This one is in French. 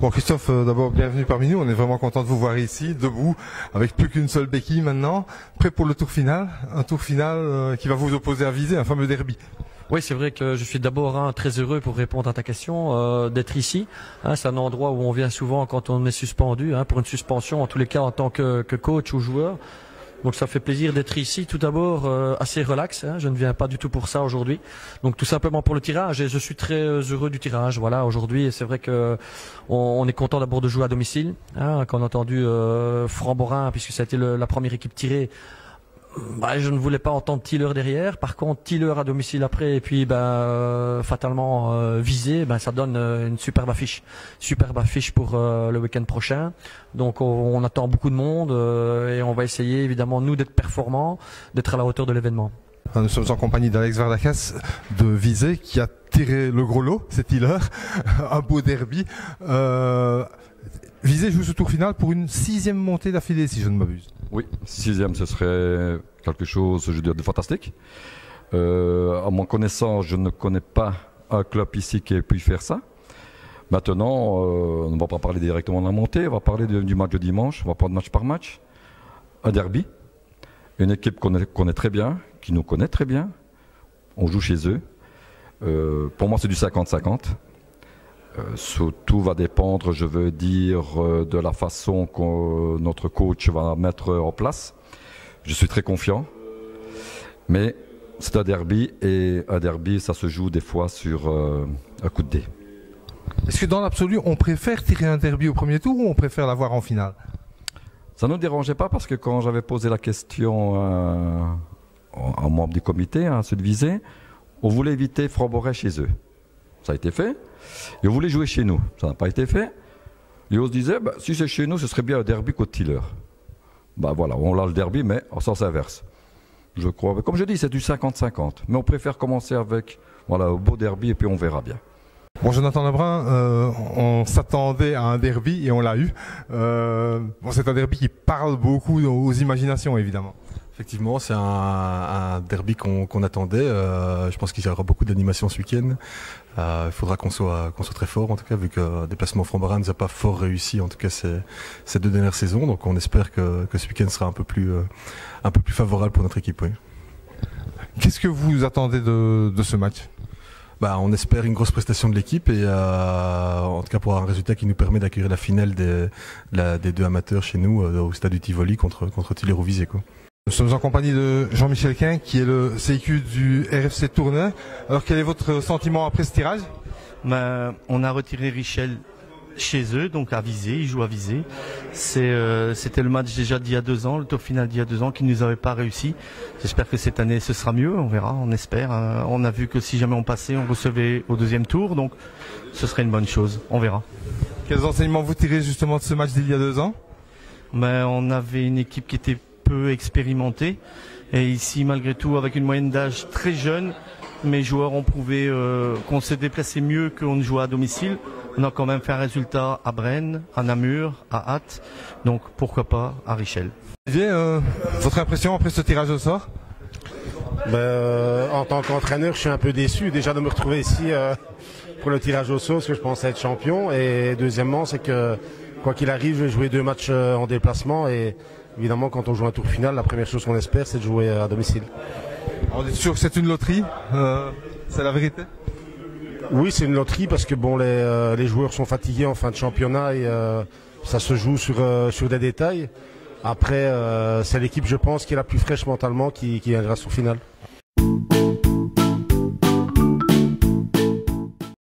Bon Christophe, d'abord bienvenue parmi nous, on est vraiment content de vous voir ici, debout, avec plus qu'une seule béquille maintenant, prêt pour le tour final, un tour final qui va vous opposer à Visé, un fameux derby. Oui, c'est vrai que je suis d'abord très heureux pour répondre à ta question, d'être ici. C'est un endroit où on vient souvent quand on est suspendu, pour une suspension, en tous les cas en tant que coach ou joueur. Donc ça fait plaisir d'être ici. Tout d'abord, assez relax. Je ne viens pas du tout pour ça aujourd'hui. Donc tout simplement pour le tirage. Et je suis très heureux du tirage. Voilà, aujourd'hui, c'est vrai que on est content d'abord de jouer à domicile. Quand on a entendu Framborin, puisque ça a été la première équipe tirée. Je ne voulais pas entendre Tiller derrière. Par contre, Tiller à domicile après et puis fatalement Visé, ça donne une superbe affiche. Superbe affiche pour le week-end prochain. Donc on attend beaucoup de monde et on va essayer évidemment nous d'être performants, d'être à la hauteur de l'événement. Nous sommes en compagnie d'Alex Vardakas de Visé qui a tiré le gros lot, c'est Tiller, un beau derby. Visé joue ce tour final pour une 6e montée d'affilée, si je ne m'abuse. Oui, 6e, ce serait quelque chose, je veux dire, de fantastique. À mon connaissance, je ne connais pas un club ici qui ait pu faire ça. Maintenant, on ne va pas parler directement de la montée, on va parler du match de dimanche, on va prendre match par match. Un derby, une équipe qu'on connaît très bien, qui nous connaît très bien. On joue chez eux. Pour moi, c'est du 50-50. Tout va dépendre, je veux dire, de la façon que notre coach va mettre en place. Je suis très confiant, mais c'est un derby et un derby, ça se joue des fois sur un coup de dé. Est-ce que dans l'absolu, on préfère tirer un derby au premier tour ou on préfère l'avoir en finale? Ça ne nous dérangeait pas parce que quand j'avais posé la question à un membre du comité, à ceux de Visé, on voulait éviter Framborin chez eux. Ça a été fait. Et on voulait jouer chez nous. Ça n'a pas été fait. Et on se disait, si c'est chez nous, ce serait bien un derby contre Tiller. Voilà, on a le derby, mais en sens inverse. Je crois. Comme je dis, c'est du 50-50. Mais on préfère commencer avec un beau derby et puis on verra bien. Bon, Jonathan Lebrun, on s'attendait à un derby et on l'a eu. C'est un derby qui parle beaucoup aux imaginations, évidemment. Effectivement, c'est un derby qu'on attendait. Je pense qu'il y aura beaucoup d'animation ce week-end. Il faudra qu'on soit très fort, en tout cas, vu que le déplacement Framborin ne nous a pas fort réussi, en tout cas ces 2 dernières saisons. Donc on espère que ce week-end sera un peu plus favorable pour notre équipe. Oui. Qu'est-ce que vous attendez de ce match? On espère une grosse prestation de l'équipe et en tout cas pour un résultat qui nous permet d'accueillir la finale des 2 amateurs chez nous au stade du Tivoli contre Tiller ou Visé. Nous sommes en compagnie de Jean-Michel Quin, qui est le CIQ du RFC Tournai. Alors quel est votre sentiment après ce tirage? On a retiré Richel chez eux, donc à Visé, ils jouent à Visé. C'était le match déjà d'il y a 2 ans, le tour final d'il y a 2 ans qui ne nous avait pas réussi. J'espère que cette année ce sera mieux, on verra, on espère. On a vu que si jamais on passait, on recevait au 2e tour, donc ce serait une bonne chose, on verra. Quels enseignements vous tirez justement de ce match d'il y a 2 ans? On avait une équipe qui était peu expérimentée et ici malgré tout avec une moyenne d'âge très jeune, mes joueurs ont prouvé qu'on s'est déplacé mieux qu'on ne jouait à domicile. On a quand même fait un résultat à Brenne, à Namur, à Ath, donc pourquoi pas à Richel. Olivier, votre impression après ce tirage au sort? En tant qu'entraîneur, je suis un peu déçu déjà de me retrouver ici pour le tirage au sort, parce que je pensais être champion. Et deuxièmement, c'est que quoi qu'il arrive, je vais jouer 2 matchs en déplacement. Et évidemment, quand on joue un tour final, la première chose qu'on espère, c'est de jouer à domicile. On est sûr que c'est une loterie, c'est la vérité? Oui, c'est une loterie parce que les joueurs sont fatigués en fin de championnat et ça se joue sur des détails. Après, c'est l'équipe, je pense, qui est la plus fraîche mentalement qui viendra sur finale.